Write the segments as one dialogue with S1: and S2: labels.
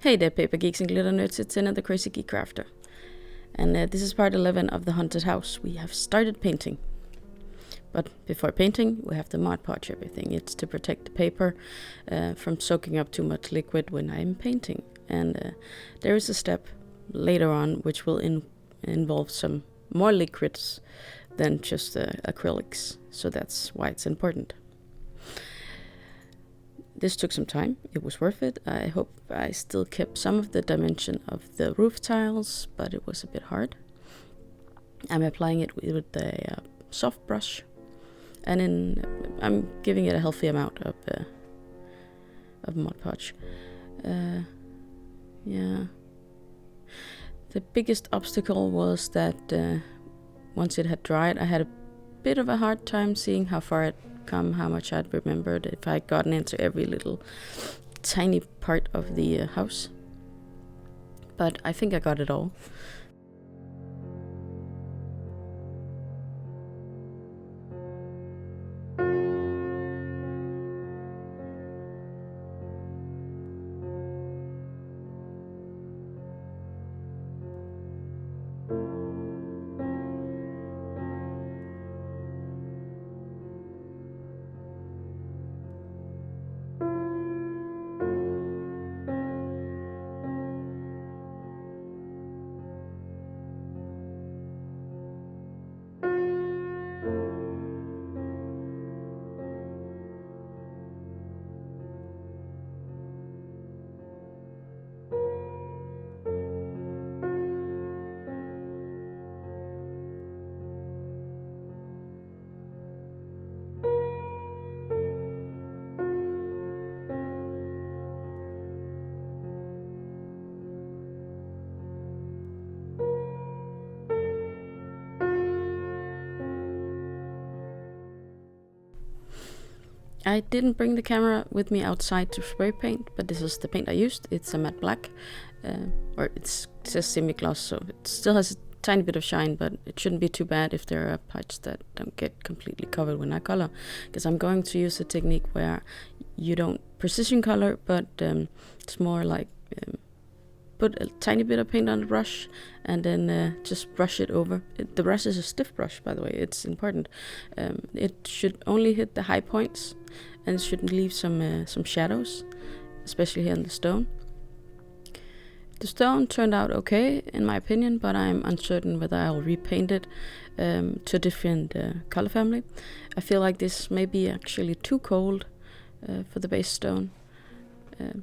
S1: Hey there, paper geeks and glitter nerds, it's another Crazy Geek Crafter. And this is part 11 of the haunted house. We have started painting. But before painting, we have to Mod Podge everything. It's to protect the paper from soaking up too much liquid when I'm painting. And there is a step later on which will involve some more liquids than just acrylics. So that's why it's important. This took some time. It was worth it. I hope I still kept some of the dimension of the roof tiles, but it was a bit hard. I'm applying it with a soft brush, and I'm giving it a healthy amount of Mod Podge. Yeah. The biggest obstacle was that once it had dried, I had a bit of a hard time seeing how far it come, how much I'd remembered if I'd gotten into every little tiny part of the house. But I think I got it all. I didn't bring the camera with me outside to spray paint, but this is the paint I used. It's a matte black, or it says Semigloss, so it still has a tiny bit of shine, but it shouldn't be too bad if there are parts that don't get completely covered when I color, because I'm going to use a technique where you don't precision color, but it's more like put a tiny bit of paint on the brush and then just brush it over. The brush is a stiff brush, by the way, it's important. It should only hit the high points, and it shouldn't leave some shadows, especially here in the stone. The stone turned out okay, in my opinion, but I'm uncertain whether I'll repaint it to a different color family. I feel like this may be actually too cold for the base stone.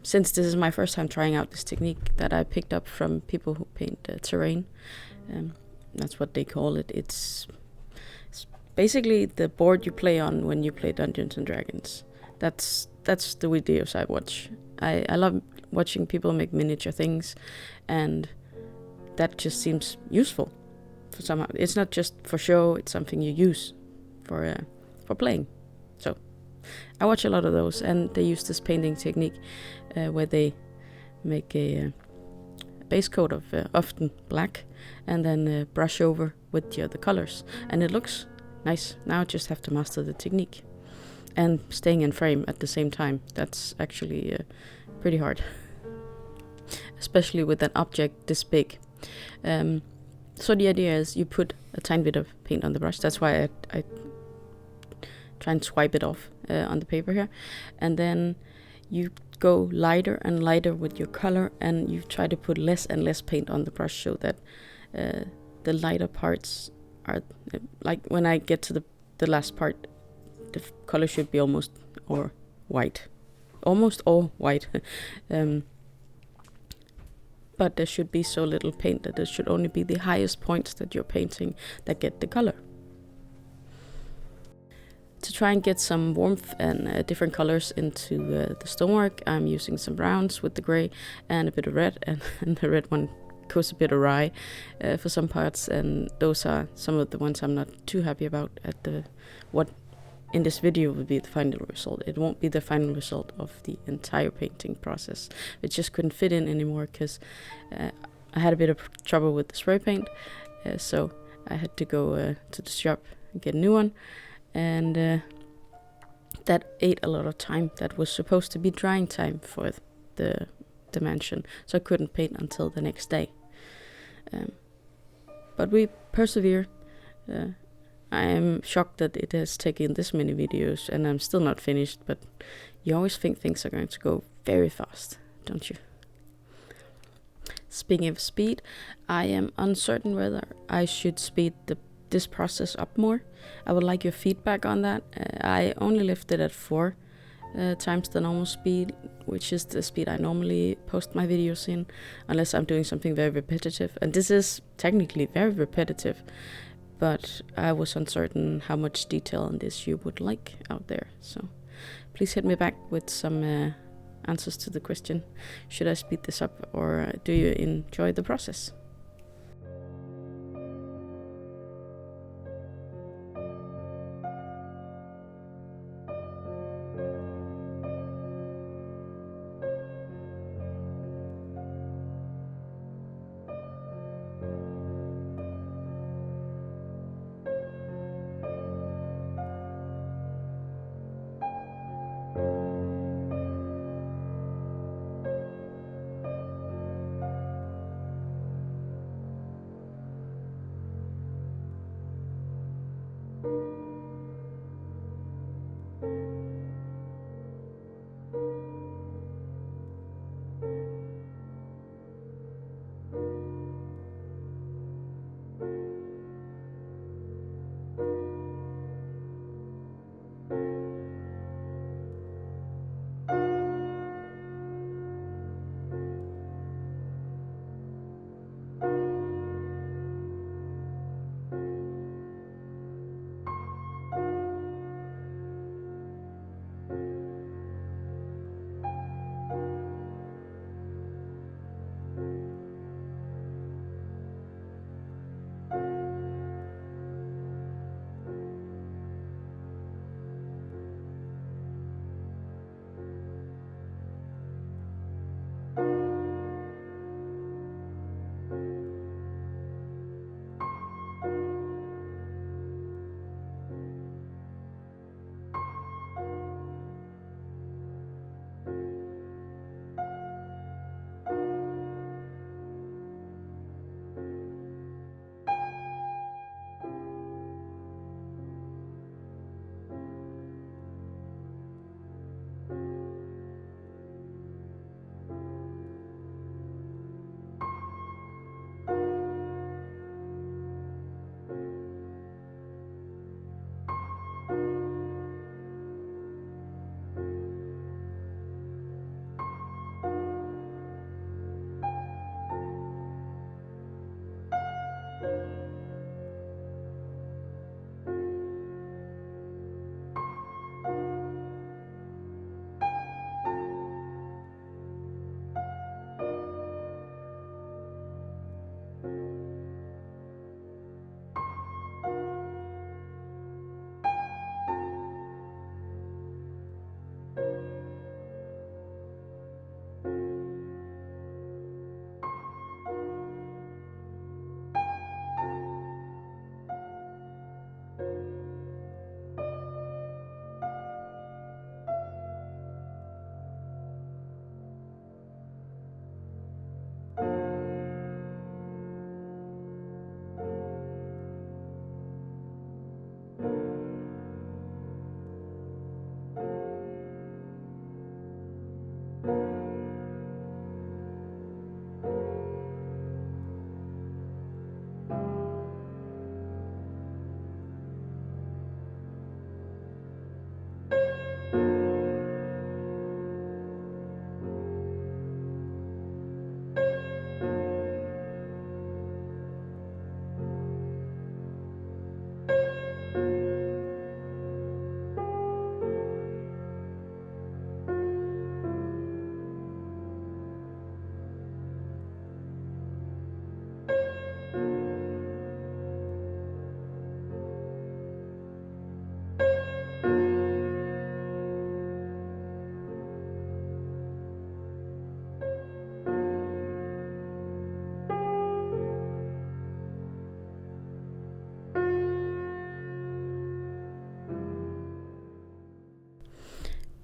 S1: Since this is my first time trying out this technique that I picked up from people who paint terrain. That's what they call it. It's basically the board you play on when you play Dungeons and Dragons. That's the videos I watch. I love watching people make miniature things, and that just seems useful for somehow. It's not just for show, it's something you use for playing. So I watch a lot of those, and they use this painting technique where they make a base coat of often black and then brush over with the other colors, and it looks nice. Now I just have to master the technique and staying in frame at the same time. That's actually pretty hard, especially with an object this big. So the idea is you put a tiny bit of paint on the brush. That's why I try and swipe it off on the paper here, and then you go lighter and lighter with your color, and you try to put less and less paint on the brush so that the lighter parts are like when I get to the last part, the color should be almost all white. But there should be so little paint that there should only be the highest points that you're painting that get the color. To try and get some warmth and different colors into the stonework, I'm using some browns with the gray and a bit of red, and the red one goes a bit awry for some parts, and those are some of the ones I'm not too happy about what in this video will be the final result. It won't be the final result of the entire painting process. It just couldn't fit in anymore because I had a bit of trouble with the spray paint, so I had to go to the shop and get a new one. And that ate a lot of time that was supposed to be drying time for the dimension, so I couldn't paint until the next day. But we persevere. I am shocked that it has taken this many videos and I'm still not finished, but you always think things are going to go very fast, don't you? Speaking of speed, I am uncertain whether I should speed this process up more. I would like your feedback on that. I only left it at 4 times the normal speed, which is the speed I normally post my videos in, unless I'm doing something very repetitive. And this is technically very repetitive, but I was uncertain how much detail on this you would like out there. So please hit me back with some answers to the question, should I speed this up or do you enjoy the process?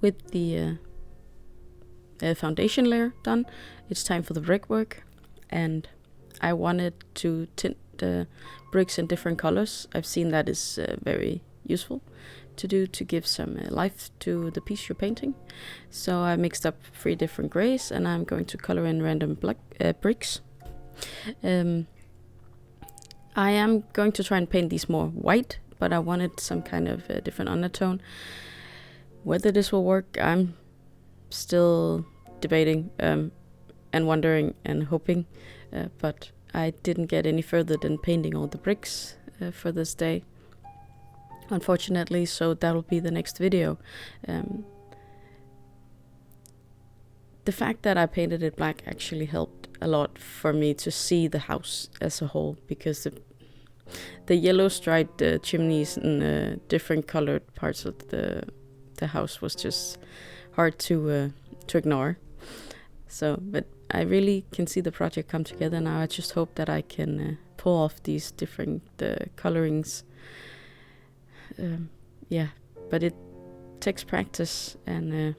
S1: With the foundation layer done. It's time for the brickwork, and I wanted to tint the bricks in different colors. I've seen that is very useful to do to give some life to the piece you're painting. So I mixed up 3 different grays, and I'm going to color in random black bricks. I am going to try and paint these more white, but I wanted some kind of different undertone. Whether this will work, I'm still debating and wondering and hoping, but I didn't get any further than painting all the bricks for this day, unfortunately, so that'll be the next video. The fact that I painted it black actually helped a lot for me to see the house as a whole, because the yellow striped chimneys and different colored parts of the house was just hard to ignore. So, but I really can see the project come together now. I just hope that I can pull off these different colorings. Yeah, but it takes practice, and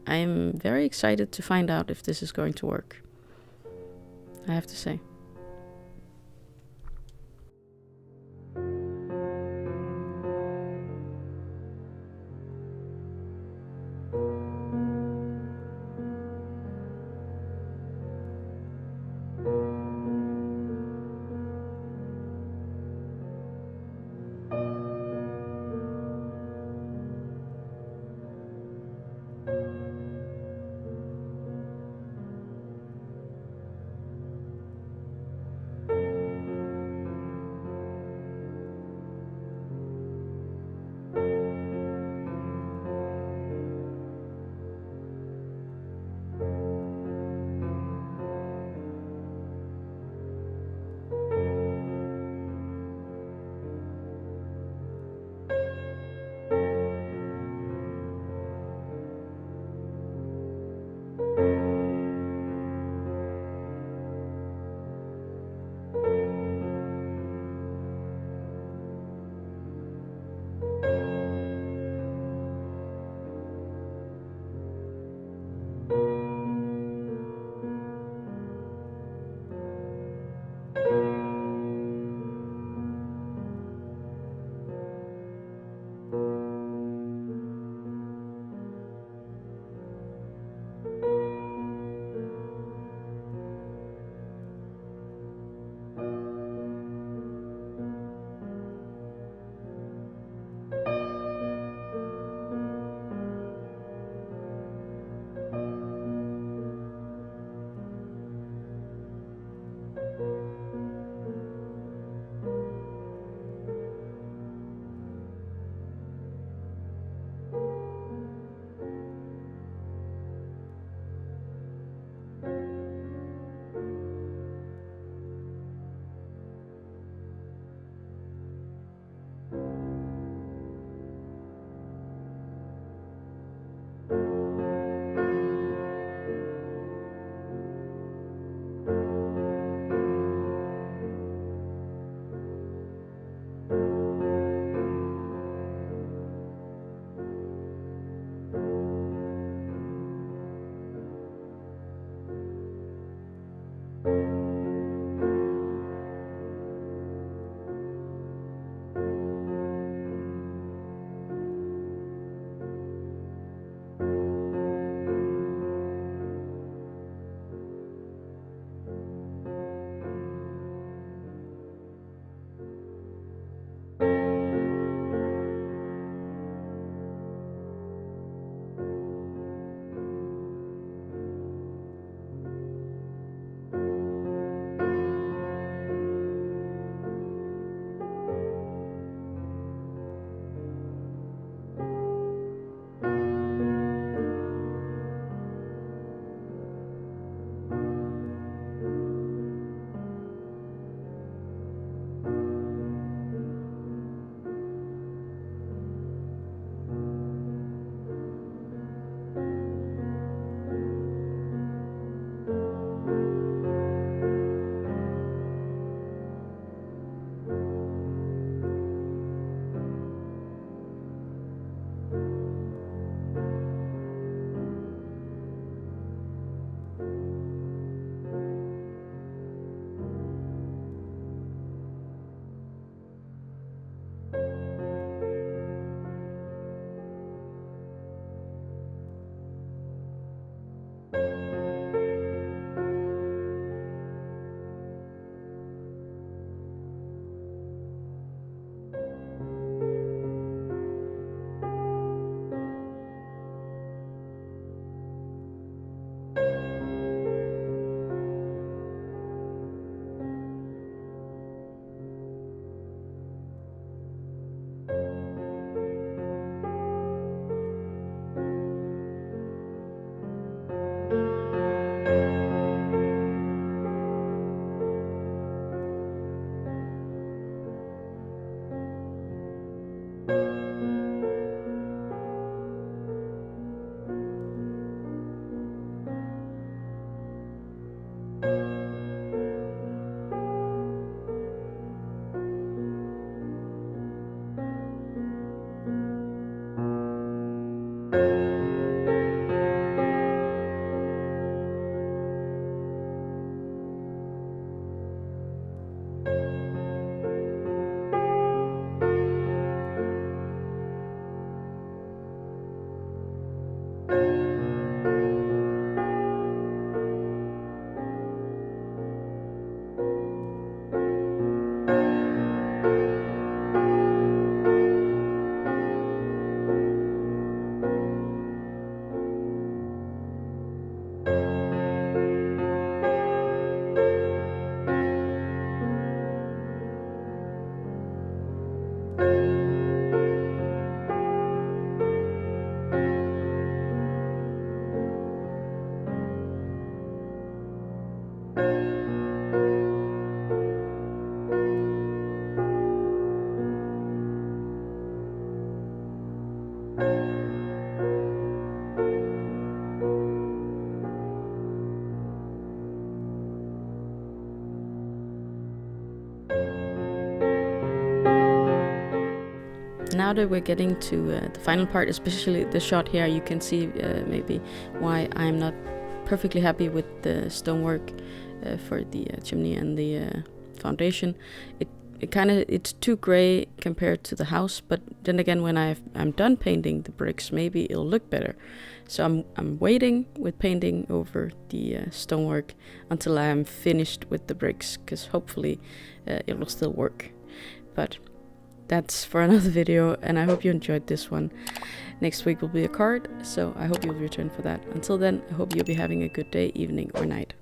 S1: I am very excited to find out if this is going to work, I have to say. Now that we're getting to the final part, especially the shot here, you can see maybe why I'm not perfectly happy with the stonework for the chimney and the foundation. It's too gray compared to the house, but then again, when I'm done painting the bricks, maybe it'll look better. So I'm waiting with painting over the stonework until I'm finished with the bricks, because hopefully it will still work. But that's for another video, and I hope you enjoyed this one. Next week will be a card, so I hope you'll return for that. Until then, I hope you'll be having a good day, evening, or night.